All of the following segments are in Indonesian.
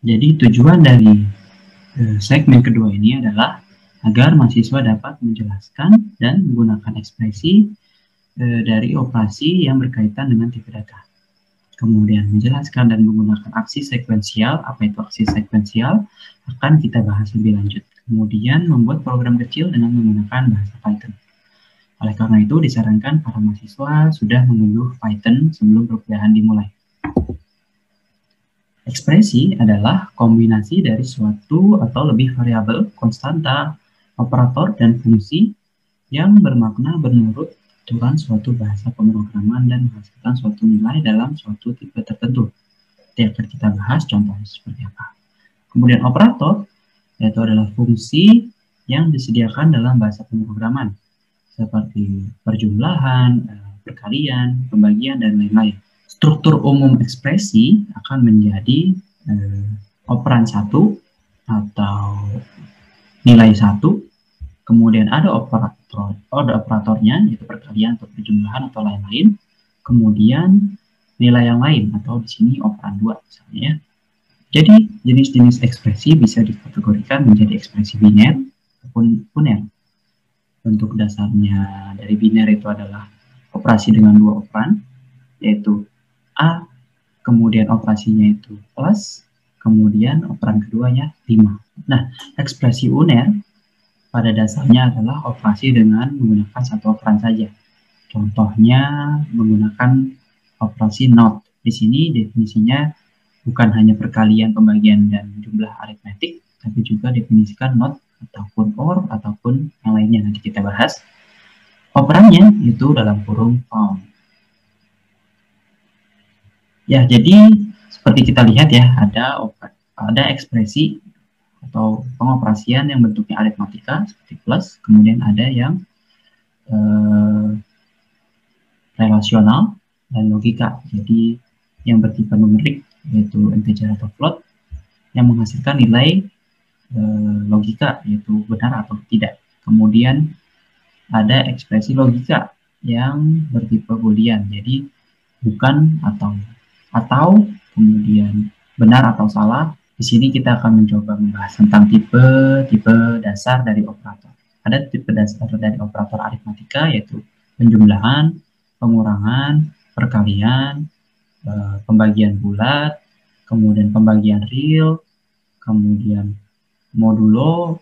Jadi tujuan dari segmen kedua ini adalah agar mahasiswa dapat menjelaskan dan menggunakan ekspresi dari operasi yang berkaitan dengan tipe data. Kemudian menjelaskan dan menggunakan aksi sekuensial. Apa itu aksi sekuensial? Akan kita bahas lebih lanjut. Kemudian membuat program kecil dengan menggunakan bahasa Python. Oleh karena itu disarankan para mahasiswa sudah mengunduh Python sebelum perkuliahan dimulai. Ekspresi adalah kombinasi dari suatu atau lebih variabel, konstanta, operator, dan fungsi yang bermakna menurut aturan suatu bahasa pemrograman dan menghasilkan suatu nilai dalam suatu tipe tertentu. Nanti akan kita bahas contohnya seperti apa. Kemudian operator, yaitu adalah fungsi yang disediakan dalam bahasa pemrograman, seperti perjumlahan, perkalian, pembagian, dan lain-lain. Struktur umum ekspresi akan menjadi operan 1 atau nilai 1, kemudian ada operatornya, yaitu perkalian atau perjumlahan atau lain-lain, kemudian nilai yang lain atau di sini operan 2 misalnya ya. Jadi jenis-jenis ekspresi bisa dikategorikan menjadi ekspresi biner ataupun uner. Bentuk dasarnya dari biner itu adalah operasi dengan 2 operan, yaitu A, kemudian operasinya itu plus, kemudian operan keduanya 5. Nah, ekspresi uner pada dasarnya adalah operasi dengan menggunakan satu operan saja. Contohnya menggunakan operasi NOT. Di sini definisinya bukan hanya perkalian, pembagian, dan jumlah aritmetik, tapi juga definisikan NOT ataupun OR ataupun yang lainnya nanti kita bahas. Operannya itu dalam kurung found. Ya, jadi seperti kita lihat ya, ada ekspresi atau pengoperasian yang bentuknya aritmatika seperti plus, kemudian ada yang relasional dan logika. Jadi yang bertipe numerik yaitu integer atau float yang menghasilkan nilai logika yaitu benar atau tidak. Kemudian ada ekspresi logika yang bertipe boolean. Jadi bukan atau kemudian benar atau salah. Di sini kita akan mencoba membahas tentang tipe dasar dari operator. Ada tipe dasar dari operator aritmatika yaitu penjumlahan, pengurangan, perkalian, pembagian bulat, kemudian pembagian real, kemudian modulo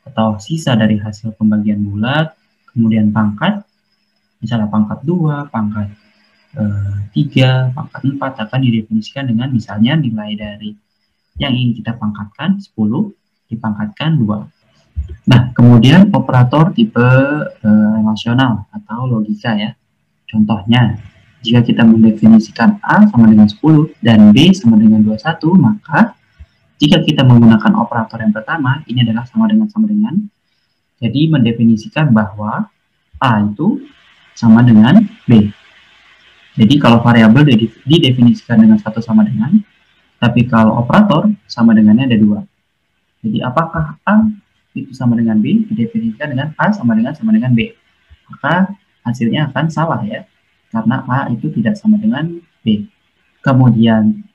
atau sisa dari hasil pembagian bulat, kemudian pangkat, misalnya pangkat 2, pangkat 3, pangkat 4 akan didefinisikan dengan misalnya nilai dari yang ingin kita pangkatkan 10 dipangkatkan 2. Nah, kemudian operator tipe relasional atau logika ya. Contohnya, jika kita mendefinisikan A sama dengan 10 dan B sama dengan 21, maka jika kita menggunakan operator yang pertama, ini adalah sama dengan. Jadi mendefinisikan bahwa A itu sama dengan B. Jadi kalau variabel didefinisikan dengan satu sama dengan, tapi kalau operator sama dengannya ada 2. Jadi apakah A itu sama dengan B didefinisikan dengan A sama dengan B. Maka hasilnya akan salah ya, karena A itu tidak sama dengan B. Kemudian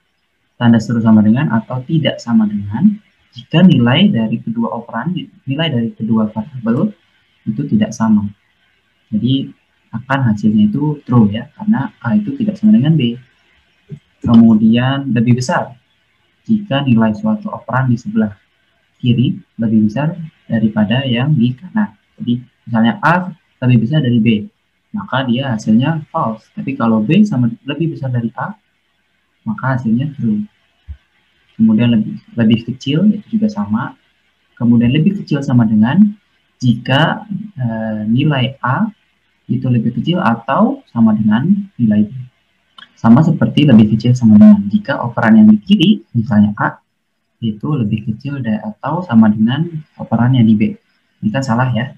tanda seru sama dengan atau tidak sama dengan jika nilai dari kedua operan, nilai dari kedua variabel itu tidak sama. Jadi akan hasilnya itu true ya, karena A itu tidak sama dengan B. Kemudian lebih besar jika nilai suatu operan di sebelah kiri lebih besar daripada yang di kanan. Jadi misalnya A lebih besar dari B, maka dia hasilnya false. Tapi kalau B lebih besar dari A, maka hasilnya true. Kemudian lebih kecil itu juga sama. Kemudian lebih kecil sama dengan jika nilai A itu lebih kecil atau sama dengan nilai B. Sama seperti lebih kecil sama dengan jika operan yang di kiri, misalnya A, itu lebih kecil atau sama dengan operan yang di B. Ini kan salah ya.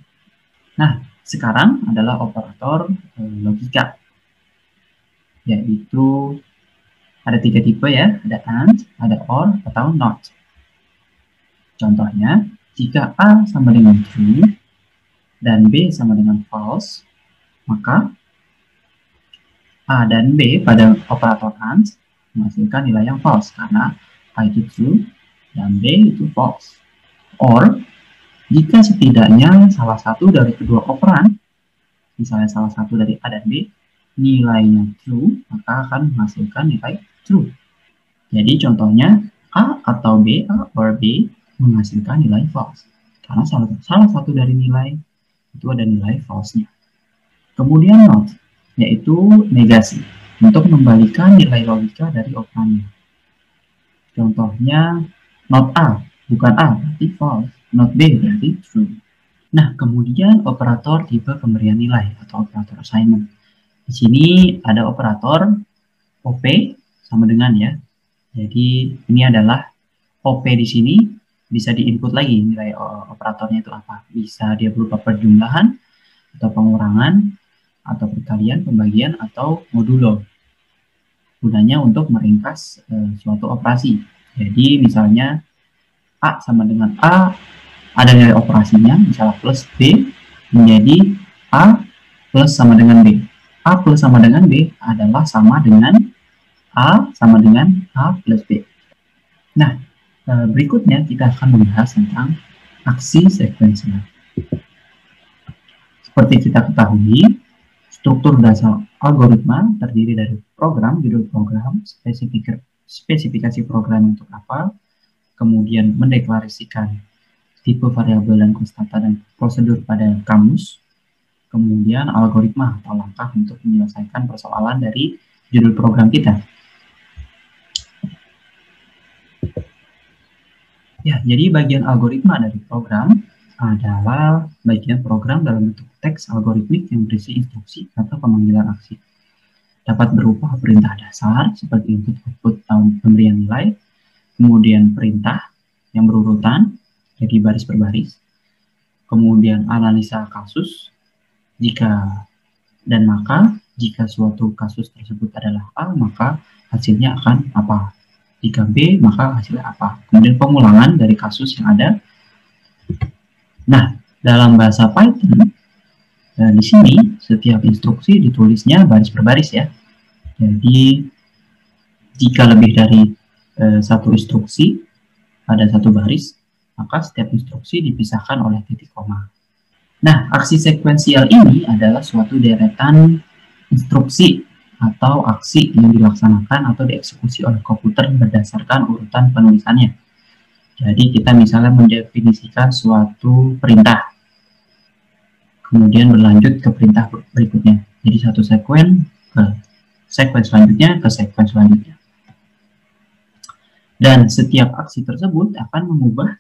Nah, sekarang adalah operator logika. Yaitu ada 3 tipe ya, ada AND, ada OR, atau NOT. Contohnya, jika A sama dengan true dan B sama dengan false, maka A dan B pada operator AND menghasilkan nilai yang false karena A itu true dan B itu false. Or, jika setidaknya salah satu dari kedua operan, misalnya salah satu dari A dan B, nilainya true, maka akan menghasilkan nilai true. Jadi contohnya A atau B, A or B menghasilkan nilai false. Karena salah satu dari nilai itu ada nilai false-nya. Kemudian not, yaitu negasi, untuk membalikan nilai logika dari operannya. Contohnya not A, bukan A berarti false, not B berarti true. Nah, kemudian operator tipe pemberian nilai atau operator assignment. Di sini ada operator OP sama dengan ya. Jadi ini adalah OP di sini bisa diinput lagi nilai operatornya itu apa. Bisa dia berupa perjumlahan atau pengurangan atau perkalian, pembagian atau modulo. Gunanya untuk meringkas suatu operasi. Jadi misalnya A sama dengan A, ada nilai operasinya, misalnya plus B menjadi A plus sama dengan B. A plus sama dengan B adalah sama dengan A sama dengan A plus B. Nah, berikutnya kita akan membahas tentang aksi sekuensial. Seperti kita ketahui, struktur dasar algoritma terdiri dari program, judul program, spesifikasi program untuk apa, kemudian mendeklarasikan tipe variabel dan konstanta dan prosedur pada kamus, kemudian algoritma atau langkah untuk menyelesaikan persoalan dari judul program kita. Ya, jadi bagian algoritma dari program adalah bagian program dalam bentuk teks algoritmik yang berisi instruksi atau pemanggilan aksi. Dapat berupa perintah dasar seperti input, output, atau pemberian nilai, kemudian perintah yang berurutan, jadi baris per baris, kemudian analisa kasus, jika dan maka, jika suatu kasus tersebut adalah A, maka hasilnya akan apa? Jika B, maka hasilnya apa? Kemudian pengulangan dari kasus yang ada. Nah, dalam bahasa Python, di sini setiap instruksi ditulisnya baris per baris ya. Jadi, jika lebih dari satu instruksi pada satu baris, maka setiap instruksi dipisahkan oleh titik koma. Nah, aksi sekuensial ini adalah suatu deretan instruksi atau aksi yang dilaksanakan atau dieksekusi oleh komputer berdasarkan urutan penulisannya. Jadi kita misalnya mendefinisikan suatu perintah, kemudian berlanjut ke perintah berikutnya. Jadi satu sekuen ke sekuen selanjutnya ke sekuen selanjutnya. Dan setiap aksi tersebut akan mengubah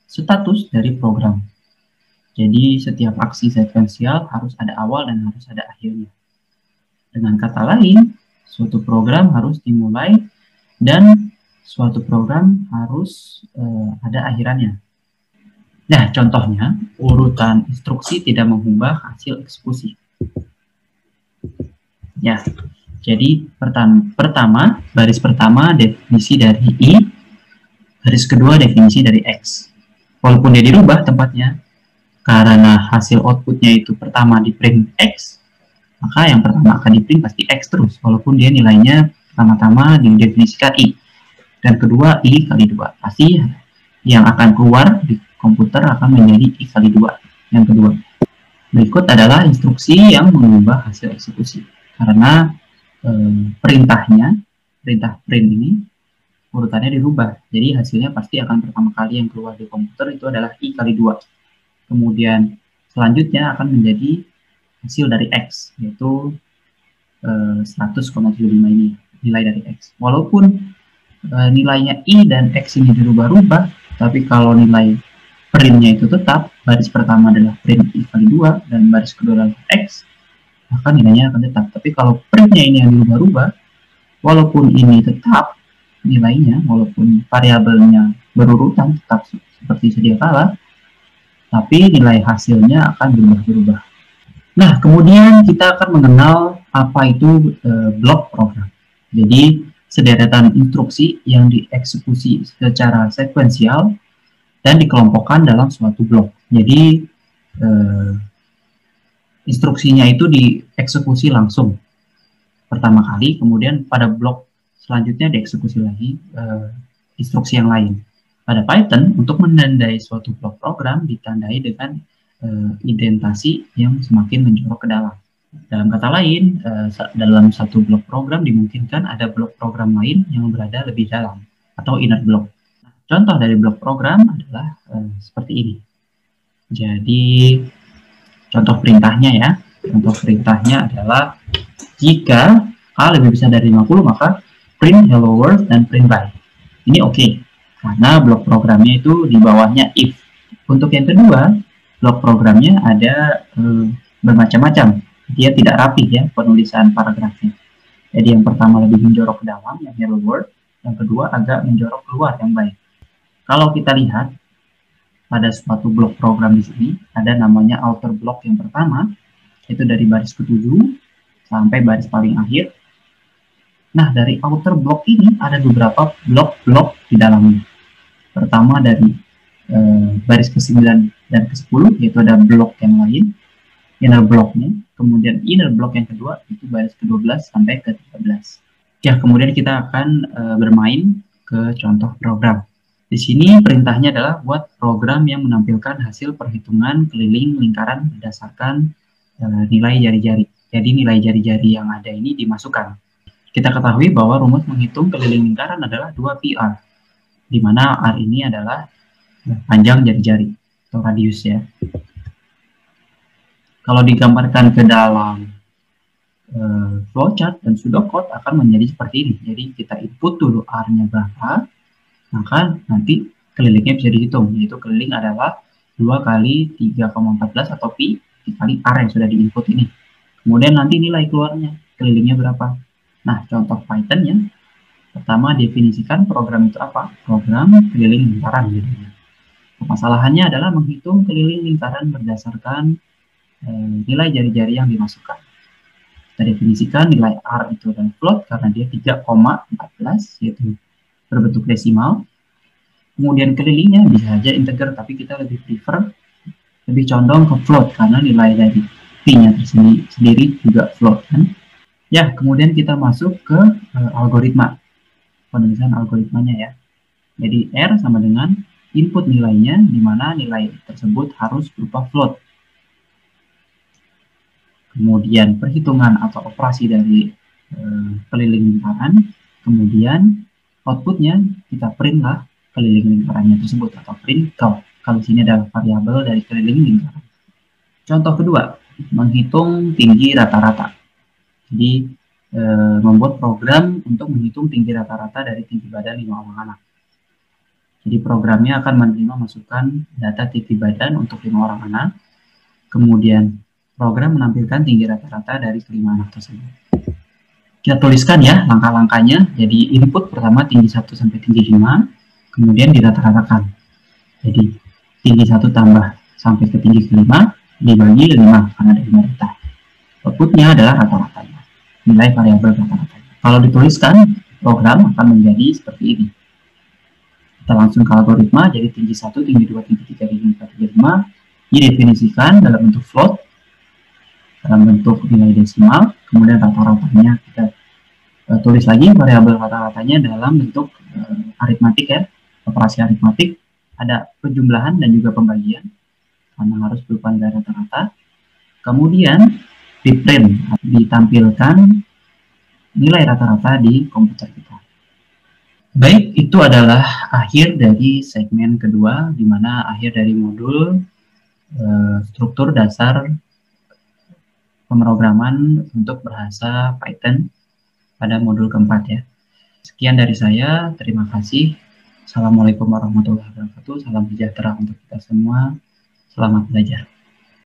status dari program. Jadi setiap aksi sekuensial harus ada awal dan harus ada akhirnya. Dengan kata lain, suatu program harus dimulai dan suatu program harus ada akhirannya. Nah, contohnya, urutan instruksi tidak mengubah hasil eksekusi. Ya, jadi pertama, baris pertama definisi dari I, baris kedua definisi dari X. Walaupun dia dirubah tempatnya, karena hasil outputnya itu pertama di print X, maka yang pertama akan di print pasti X terus, walaupun dia nilainya pertama-tama didefinisikan I. Dan kedua, I kali 2. Pasti yang akan keluar di komputer akan menjadi I kali 2. Yang kedua. Berikut adalah instruksi yang mengubah hasil eksekusi. Karena perintah print ini, urutannya dirubah. Jadi hasilnya pasti akan pertama kali yang keluar di komputer itu adalah I kali 2. Kemudian selanjutnya akan menjadi hasil dari X, yaitu 100,75 ini, nilai dari X. Walaupun nilainya I dan X ini dirubah-rubah, tapi kalau nilai printnya itu tetap, baris pertama adalah print I kali 2, dan baris kedua adalah X, maka nilainya akan tetap. Tapi kalau printnya ini yang dirubah-rubah, walaupun ini tetap nilainya, walaupun variabelnya berurutan tetap seperti sedia kala, tapi nilai hasilnya akan berubah-berubah. Nah, kemudian kita akan mengenal apa itu blok program. Jadi, sederetan instruksi yang dieksekusi secara sekuensial dan dikelompokkan dalam suatu blok. Jadi, instruksinya itu dieksekusi langsung pertama kali, kemudian pada blok selanjutnya dieksekusi lagi instruksi yang lain. Pada Python, untuk menandai suatu blok program ditandai dengan indentasi yang semakin menjorok ke dalam. Dalam kata lain, dalam satu blok program dimungkinkan ada blok program lain yang berada lebih dalam atau inner block. Contoh dari blok program adalah seperti ini. Jadi, contoh perintahnya ya. Contoh perintahnya adalah jika A lebih besar dari 50, maka print hello world dan print by. Ini oke. Karena blok programnya itu di bawahnya if. Untuk yang kedua, blok programnya ada bermacam-macam. Dia tidak rapi ya penulisan paragrafnya. Jadi yang pertama lebih menjorok ke dalam, yang hello world. Yang kedua agak menjorok keluar, yang by. Kalau kita lihat pada suatu blok program di sini, ada namanya outer block yang pertama, itu dari baris ke-7 sampai baris paling akhir. Nah, dari outer block ini ada beberapa blok-blok di dalamnya. Pertama dari baris ke-9 dan ke-10, yaitu ada blok yang lain, inner blocknya. Kemudian inner block yang kedua, itu baris ke-12 sampai ke-13. Ya, kemudian kita akan bermain ke contoh program. Di sini perintahnya adalah buat program yang menampilkan hasil perhitungan keliling lingkaran berdasarkan nilai jari-jari. Jadi nilai jari-jari yang ada ini dimasukkan. Kita ketahui bahwa rumus menghitung keliling lingkaran adalah 2πr, di mana R ini adalah panjang jari-jari atau radius ya. Kalau digambarkan ke dalam flowchart dan pseudocode akan menjadi seperti ini. Jadi kita input dulu R-nya berapa, maka nanti kelilingnya bisa dihitung, yaitu keliling adalah 2 kali 3,14 atau pi dikali R yang sudah diinput ini. Kemudian nanti nilai keluarnya, kelilingnya berapa. Nah, contoh Python ya. Pertama, definisikan program itu apa? Program keliling lingkaran. Gitu. Masalahannya adalah menghitung keliling lingkaran berdasarkan nilai jari-jari yang dimasukkan. Kita definisikan nilai R itu adalah float karena dia 3,14, yaitu berbentuk desimal. Kemudian kelilingnya bisa saja integer, tapi kita lebih prefer, lebih condong ke float karena nilai dari P-nya sendiri juga float kan. Ya, kemudian kita masuk ke algoritma. Penulisan algoritmanya ya. Jadi R sama dengan input nilainya, di mana nilai tersebut harus berupa float. Kemudian perhitungan atau operasi dari keliling lingkaran. Kemudian outputnya kita print lah keliling lingkarannya tersebut atau print count. Kalau sini adalah variabel dari keliling lingkaran. Contoh kedua, menghitung tinggi rata-rata. Jadi membuat program untuk menghitung tinggi rata-rata dari tinggi badan 5 orang anak. Jadi programnya akan menerima masukan data tinggi badan untuk 5 orang anak. Kemudian program menampilkan tinggi rata-rata dari kelima anak tersebut. Kita tuliskan ya langkah-langkahnya. Jadi input pertama tinggi 1 sampai tinggi 5, kemudian dirata-ratakan. Jadi tinggi 1 tambah sampai ke tinggi kelima dibagi 5 karena ada 5 data. Outputnya adalah rata-ratanya, nilai variabel rata-ratanya. Kalau dituliskan, program akan menjadi seperti ini. Kita langsung ke algoritma, jadi tinggi 1, tinggi 2, tinggi 3, tinggi 4, tinggi 5, didefinisikan dalam bentuk float, dalam bentuk nilai desimal, kemudian rata-ratanya kita tulis lagi variabel rata-ratanya dalam bentuk aritmatik ya, operasi aritmatik, ada penjumlahan dan juga pembagian, karena harus berupa nilai rata-rata. Kemudian di print, ditampilkan nilai rata-rata di komputer kita. Baik, itu adalah akhir dari segmen kedua, di mana akhir dari modul struktur dasar pemrograman untuk bahasa Python pada modul keempat ya. Sekian dari saya, terima kasih. Assalamualaikum warahmatullahi wabarakatuh, salam sejahtera untuk kita semua, selamat belajar.